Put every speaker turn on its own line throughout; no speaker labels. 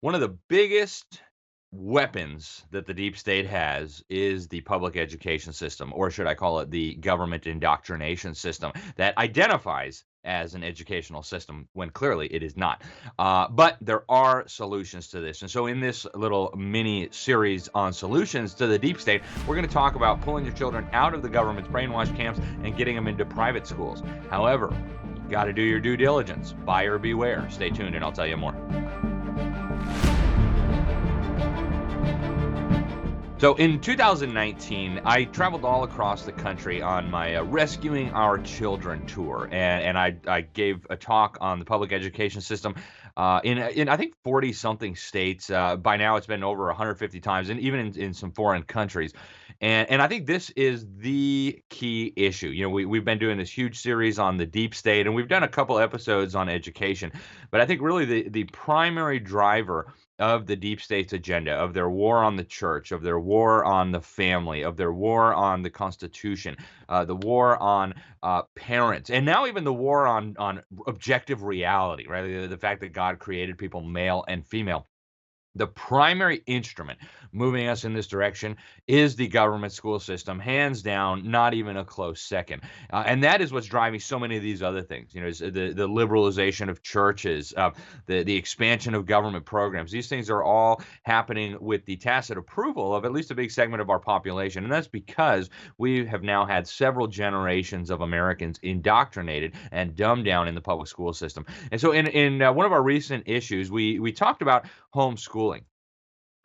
One of the biggest weapons that the deep state has is the public education system, or should I call it the government indoctrination system that identifies as an educational system when clearly it is not. But there are solutions to this. And so, in this little mini series on solutions to the deep state, we're going to talk about pulling your children out of the government's brainwash camps and getting them into private schools. However, you got to do your due diligence. Buyer beware. Stay tuned, and I'll tell you more. So in 2019, I traveled all across the country on my Rescuing Our Children tour, and I gave a talk on the public education system in I think 40 something states. By now, it's been over 150 times, and even in some foreign countries. And I think this is the key issue. You know, we've been doing this huge series on the deep state, and we've done a couple episodes on education, but I think really the primary driver of the deep state's agenda, of their war on the church, of their war on the family, of their war on the Constitution, the war on parents, and now even the war on objective reality, right? The fact that God created people male and female. The primary instrument moving us in this direction is the government school system, hands down, not even a close second. And that is what's driving so many of these other things. You know, is the liberalization of churches, the expansion of government programs. These things are all happening with the tacit approval of at least a big segment of our population, and that's because we have now had several generations of Americans indoctrinated and dumbed down in the public school system. And so, in one of our recent issues, we talked about homeschooling.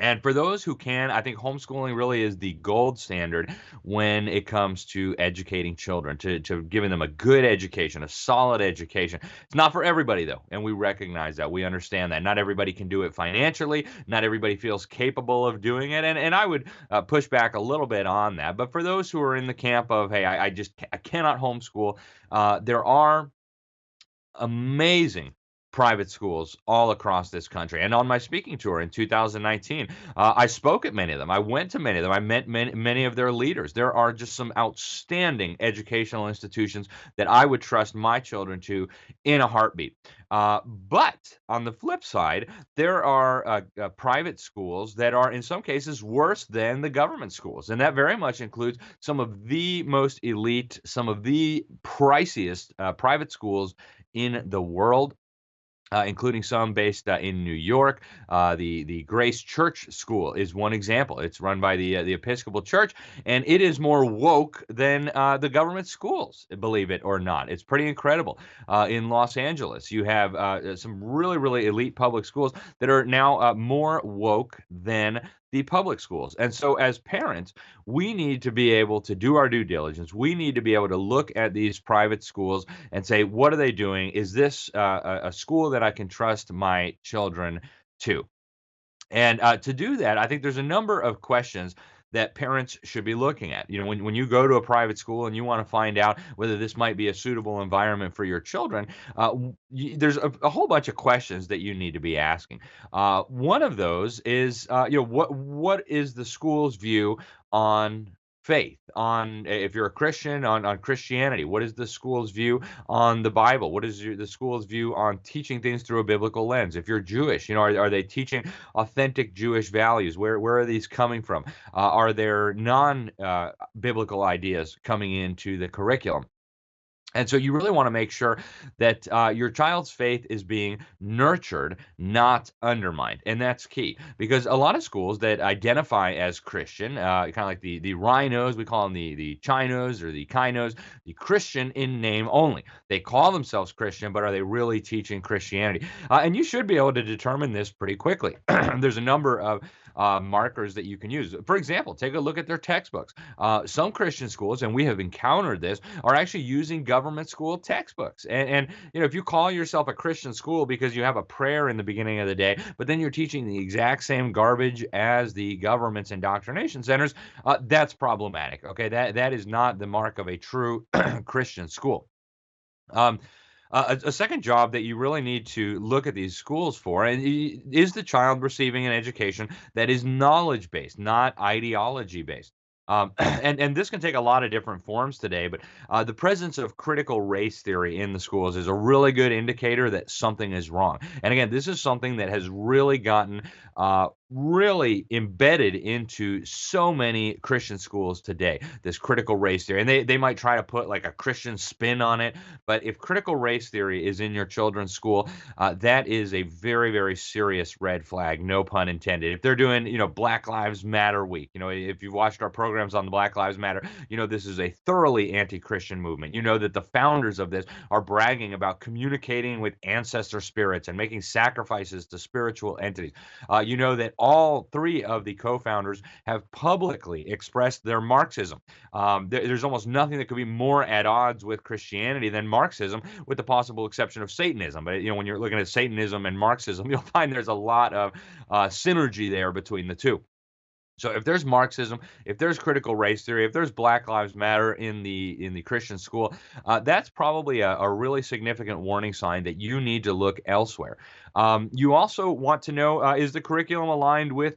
And for those who can, I think homeschooling really is the gold standard when it comes to educating children, to giving them a good education, a solid education. It's not for everybody, though, and we recognize that. We understand that. Not everybody can do it financially. Not everybody feels capable of doing it. And I would push back a little bit on that. But for those who are in the camp of, hey, I cannot homeschool, there are amazing private schools all across this country. And on my speaking tour in 2019, I spoke at many of them. I went to many of them. I met many of their leaders. There are just some outstanding educational institutions that I would trust my children to in a heartbeat. But on the flip side, there are private schools that are in some cases worse than the government schools. And that very much includes some of the most elite, some of the priciest private schools in the world, including some based in New York. The Grace Church School is one example. It's run by the Episcopal Church, and it is more woke than the government schools, believe it or not. It's pretty incredible. In Los Angeles, you have some really elite public schools that are now more woke than the public schools. And so, as parents, we need to be able to do our due diligence. We need to be able to look at these private schools and say, what are they doing? Is this a school that I can trust my children to? And to do that, I think there's a number of questions that parents should be looking at. You know, when you go to a private school and you want to find out whether this might be a suitable environment for your children, there's a whole bunch of questions that you need to be asking. One of those is, what is the school's view on faith, on if you're a Christian, on Christianity? What is the school's view on the Bible? What is the school's view on teaching things through a biblical lens? If you're Jewish, are they teaching authentic Jewish values? Where are these coming from? Are there non biblical ideas coming into the curriculum? And so you really want to make sure that your child's faith is being nurtured, not undermined. And that's key because a lot of schools that identify as Christian, kind of like the rhinos, we call them the chinos or the kinos, the Christian in name only. They call themselves Christian, but are they really teaching Christianity? And you should be able to determine this pretty quickly. There's a number of markers that you can use. For example, take a look at their textbooks. Some Christian schools, and we have encountered this, are actually using government school textbooks. And if you call yourself a Christian school because you have a prayer in the beginning of the day, but then you're teaching the exact same garbage as the government's indoctrination centers, that's problematic. Okay, that is not the mark of a true Christian school. Um, a second job that you really need to look at these schools for is the child receiving an education that is knowledge based, not ideology based. And this can take a lot of different forms today, but the presence of critical race theory in the schools is a really good indicator that something is wrong. And again, this is something that has really gotten really embedded into so many Christian schools today. This critical race theory, and they might try to put like a Christian spin on it, but if critical race theory is in your children's school, that is a very, very serious red flag, no pun intended. If they're doing, Black Lives Matter week, if you've watched our programs on the Black Lives Matter, this is a thoroughly anti-Christian movement. You know that the founders of this are bragging about communicating with ancestor spirits and making sacrifices to spiritual entities. You know that all three of the co-founders have publicly expressed their Marxism. There's almost nothing that could be more at odds with Christianity than Marxism, with the possible exception of Satanism. But when you're looking at Satanism and Marxism, you'll find there's a lot of synergy there between the two. So if there's Marxism, if there's critical race theory, if there's Black Lives Matter in the Christian school, that's probably a really significant warning sign that you need to look elsewhere. You also want to know, is the curriculum aligned with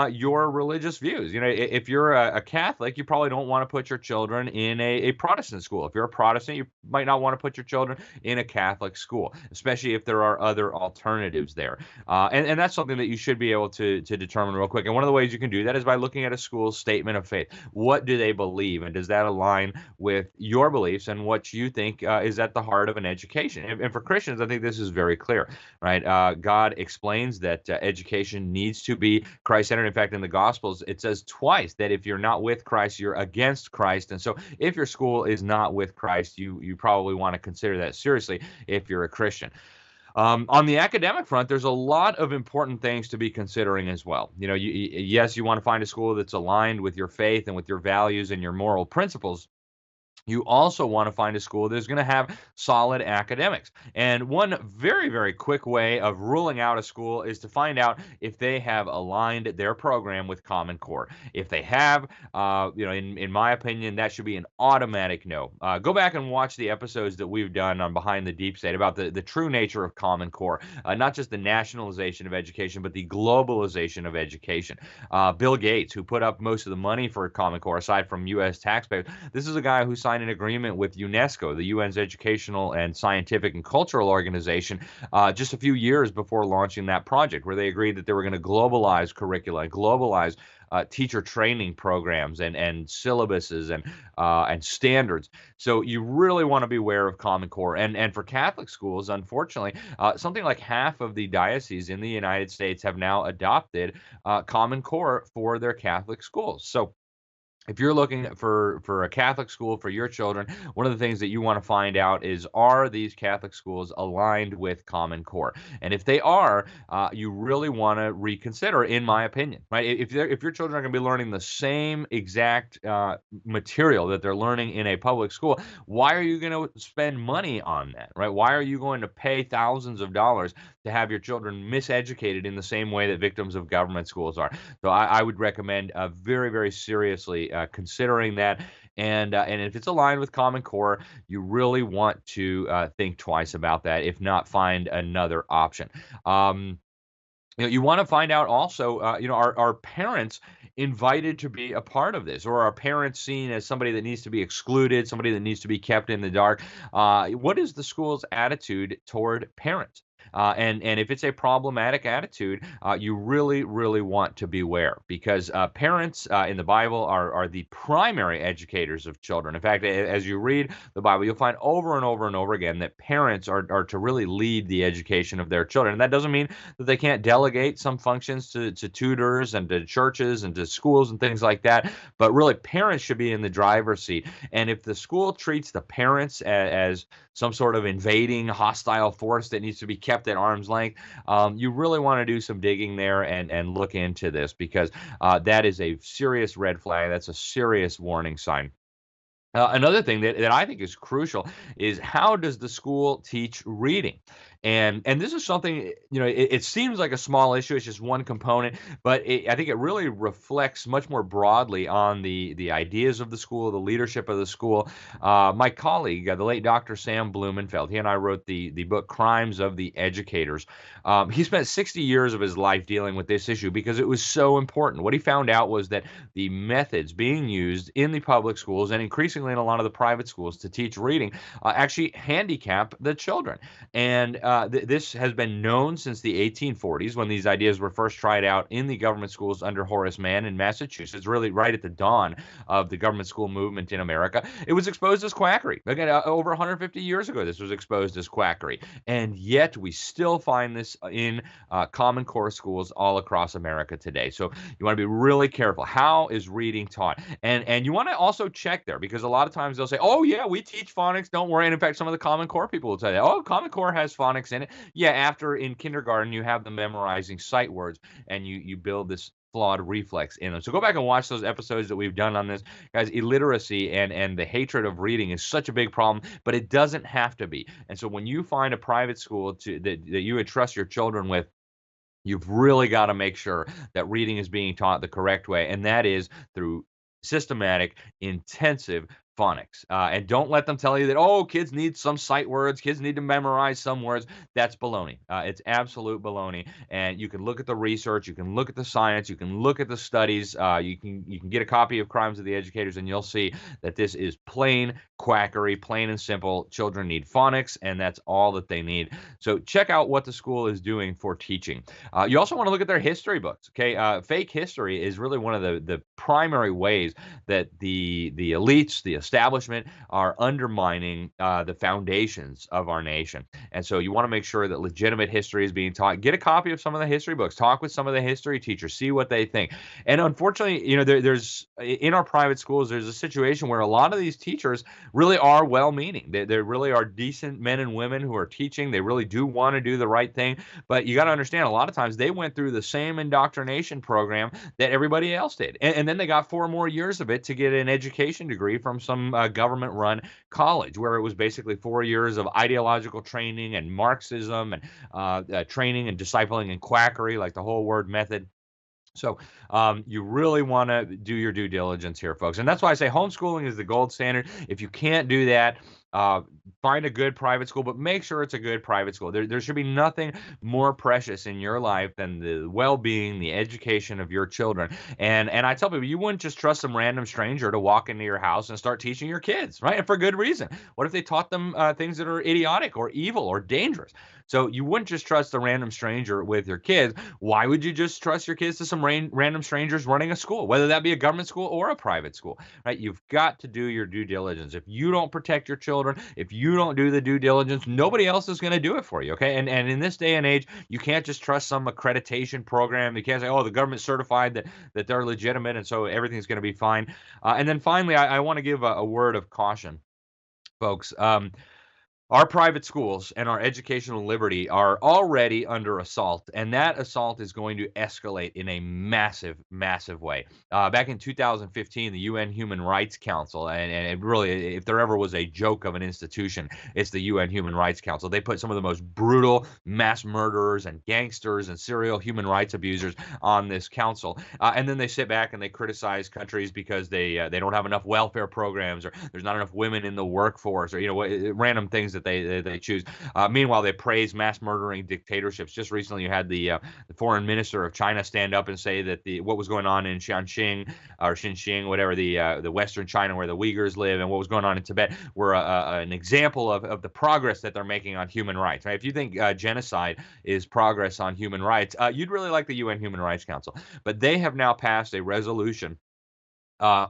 your religious views? If you're a Catholic, you probably don't want to put your children in a Protestant school. If you're a Protestant, you might not want to put your children in a Catholic school, especially if there are other alternatives there. And that's something that you should be able to determine real quick. And one of the ways you can do that is by looking at a school's statement of faith. What do they believe? And does that align with your beliefs and what you think is at the heart of an education? And for Christians, I think this is very clear, right? God explains that education needs to be Christ-centered. In fact, in the Gospels, it says twice that if you're not with Christ, you're against Christ. And so if your school is not with Christ, you probably want to consider that seriously if you're a Christian. On the academic front, there's a lot of important things to be considering as well. Yes, you want to find a school that's aligned with your faith and with your values and your moral principles. You also want to find a school that's going to have solid academics. And one very, very quick way of ruling out a school is to find out if they have aligned their program with Common Core. If they have, in my opinion, that should be an automatic no. Go back and watch the episodes that we've done on Behind the Deep State about the true nature of Common Core, not just the nationalization of education, but the globalization of education. Bill Gates, who put up most of the money for Common Core, aside from U.S. taxpayers, this is a guy who signed an agreement with UNESCO, the UN's educational and scientific and cultural organization, just a few years before launching that project, where they agreed that they were going to globalize curricula and globalize teacher training programs and syllabuses and standards. So you really want to be aware of Common Core. And for Catholic schools, unfortunately, something like half of the dioceses in the United States have now adopted Common Core for their Catholic schools. So if you're looking for a Catholic school for your children, one of the things that you want to find out is, are these Catholic schools aligned with Common Core? And if they are, you really want to reconsider, in my opinion, right? If your children are going to be learning the same exact material that they're learning in a public school, why are you going to spend money on that, right? Why are you going to pay thousands of dollars to have your children miseducated in the same way that victims of government schools are? So I would recommend very, very seriously considering that. And if it's aligned with Common Core, you really want to think twice about that. If not, find another option. You want to find out also, are parents invited to be a part of this, or are parents seen as somebody that needs to be excluded, somebody that needs to be kept in the dark? What is the school's attitude toward parents? And if it's a problematic attitude, you really, really want to beware, because parents in the Bible are the primary educators of children. In fact, as you read the Bible, you'll find over and over and over again that parents are to really lead the education of their children. And that doesn't mean that they can't delegate some functions to tutors and to churches and to schools and things like that, but really parents should be in the driver's seat. And if the school treats the parents as some sort of invading hostile force that needs to be kept at arm's length, you really want to do some digging there and look into this, because that is a serious red flag. That's a serious warning sign. Another thing that I think is crucial is, how does the school teach reading? And this is something, it seems like a small issue. It's just one component, but I think it really reflects much more broadly on the ideas of the school, the leadership of the school. My colleague, the late Dr. Sam Blumenfeld, he and I wrote the book Crimes of the Educators. He spent 60 years of his life dealing with this issue because it was so important. What he found out was that the methods being used in the public schools and increasingly in a lot of the private schools to teach reading actually handicap the children. And this has been known since the 1840s when these ideas were first tried out in the government schools under Horace Mann in Massachusetts, really right at the dawn of the government school movement in America. It was exposed as quackery. Again, over 150 years ago, this was exposed as quackery. And yet we still find this in Common Core schools all across America today. So you want to be really careful. How is reading taught? And you want to also check there, because a lot of times they'll say, oh, yeah, we teach phonics. Don't worry. And in fact, some of the Common Core people will tell you, oh, Common Core has phonics in it. Yeah, after in kindergarten, you have them memorizing sight words and you build this flawed reflex in them. So go back and watch those episodes that we've done on this. Guys, illiteracy and the hatred of reading is such a big problem, but it doesn't have to be. And so when you find a private school that you entrust your children with, you've really got to make sure that reading is being taught the correct way, and that is through systematic, intensive phonics. And don't let them tell you that, oh, kids need some sight words, kids need to memorize some words. That's baloney. It's absolute baloney. And you can look at the research, you can look at the science, you can look at the studies. You can get a copy of Crimes of the Educators, and you'll see that this is plain quackery, plain and simple. Children need phonics, and that's all that they need. So check out what the school is doing for teaching. You also want to look at their history books. Okay, fake history is really one of the primary ways that the elites, the establishment, are undermining the foundations of our nation. And so you want to make sure that legitimate history is being taught. Get a copy of some of the history books. Talk with some of the history teachers. See what they think. And unfortunately, there's in our private schools, there's a situation where a lot of these teachers really are well-meaning. They really are decent men and women who are teaching. They really do want to do the right thing. But you got to understand, a lot of times they went through the same indoctrination program that everybody else did. And then they got 4 more years of it to get an education degree from some government-run college, where it was basically 4 years of ideological training and Marxism and training and discipling and quackery, like the whole word method. So you really want to do your due diligence here, folks. And that's why I say homeschooling is the gold standard. If you can't do that, find a good private school, but make sure it's a good private school. There should be nothing more precious in your life than the well-being, the education of your children. And I tell people, you wouldn't just trust some random stranger to walk into your house and start teaching your kids, right? And for good reason. What if they taught them things that are idiotic or evil or dangerous? So you wouldn't just trust a random stranger with your kids. Why would you just trust your kids to some random strangers running a school, whether that be a government school or a private school, right? You've got to do your due diligence. If you don't protect your children, if you don't do the due diligence, nobody else is going to do it for you, okay? And in this day and age, you can't just trust some accreditation program. You can't say, oh, the government certified that they're legitimate, and so everything's going to be fine. And then finally, I want to give a word of caution, folks. Our private schools and our educational liberty are already under assault, and that assault is going to escalate in a massive, massive way. Back in 2015, the UN Human Rights Council, and it really, if there ever was a joke of an institution, it's the UN Human Rights Council. They put some of the most brutal mass murderers and gangsters and serial human rights abusers on this council, and then they sit back and they criticize countries because they don't have enough welfare programs, or there's not enough women in the workforce, or random things that they choose. Meanwhile, they praise mass murdering dictatorships. Just recently, you had the foreign minister of China stand up and say that what was going on in Xinjiang or Xinjiang, whatever, the Western China where the Uyghurs live, and what was going on in Tibet were an example of the progress that they're making on human rights. Right? If you think genocide is progress on human rights, you'd really like the UN Human Rights Council. But they have now passed a resolution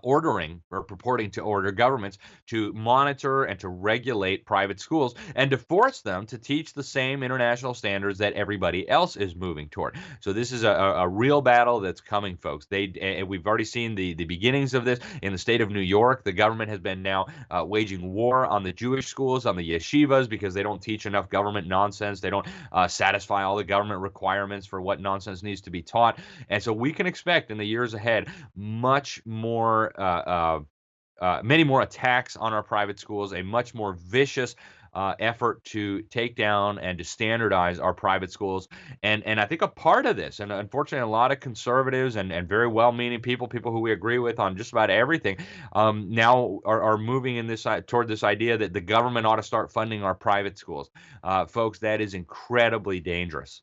ordering or purporting to order governments to monitor and to regulate private schools and to force them to teach the same international standards that everybody else is moving toward. So this is a real battle that's coming, folks. We've already seen the beginnings of this in the state of New York. The government has been now waging war on the Jewish schools, on the yeshivas, because they don't teach enough government nonsense. They don't satisfy all the government requirements for what nonsense needs to be taught. And so we can expect in the years ahead much more many more attacks on our private schools, a much more vicious effort to take down and to standardize our private schools. And I think a part of this, and unfortunately, a lot of conservatives and very well-meaning people who we agree with on just about everything, now are moving in this toward this idea that the government ought to start funding our private schools. Folks, that is incredibly dangerous.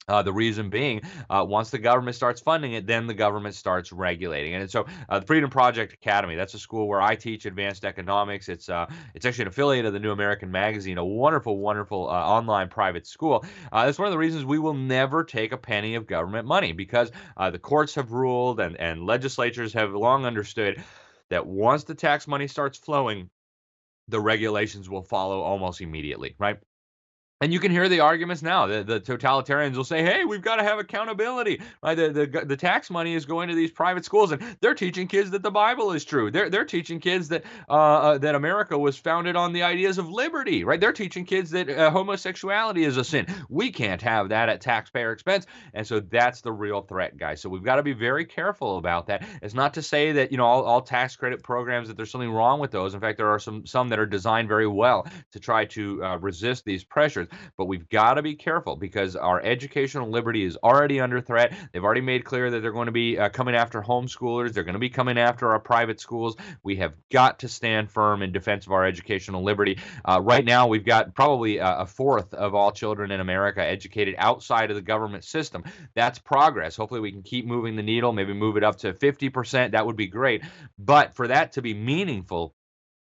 The reason being, once the government starts funding it, then the government starts regulating it. And so, the Freedom Project Academy, that's a school where I teach advanced economics. It's actually an affiliate of the New American Magazine, a wonderful, wonderful online private school. That's one of the reasons we will never take a penny of government money because the courts have ruled and legislatures have long understood that once the tax money starts flowing, the regulations will follow almost immediately, right? And you can hear the arguments now. The totalitarians will say, "Hey, we've got to have accountability. Right? The tax money is going to these private schools, and they're teaching kids that the Bible is true. They're teaching kids that that America was founded on the ideas of liberty. Right? They're teaching kids that homosexuality is a sin. We can't have that at taxpayer expense, and so that's the real threat, guys. So we've got to be very careful about that. It's not to say that all tax credit programs that there's something wrong with those. In fact, there are some that are designed very well to try to resist these pressures. But we've got to be careful because our educational liberty is already under threat. They've already made clear that they're going to be coming after homeschoolers. They're going to be coming after our private schools. We have got to stand firm in defense of our educational liberty. Right now, we've got probably a fourth of all children in America educated outside of the government system. That's progress. Hopefully, we can keep moving the needle, maybe move it up to 50%. That would be great. But for that to be meaningful,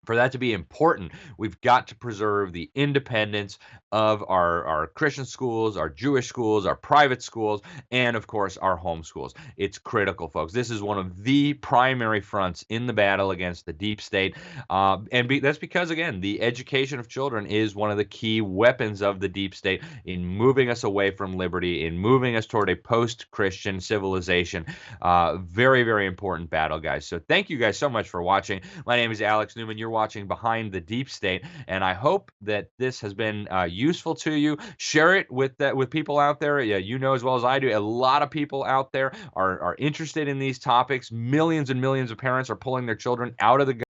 for that to be important, we've got to preserve the independence of our Christian schools, our Jewish schools, our private schools, and of course, our home schools. It's critical, folks. This is one of the primary fronts in the battle against the deep state. That's because, again, the education of children is one of the key weapons of the deep state in moving us away from liberty, in moving us toward a post-Christian civilization. Very, very important battle, guys. So thank you guys so much for watching. My name is Alex Newman. You're watching Behind the Deep State, and I hope that this has been useful to you. Share it with people out there. Yeah, you know as well as I do, a lot of people out there are interested in these topics. Millions and millions of parents are pulling their children out of the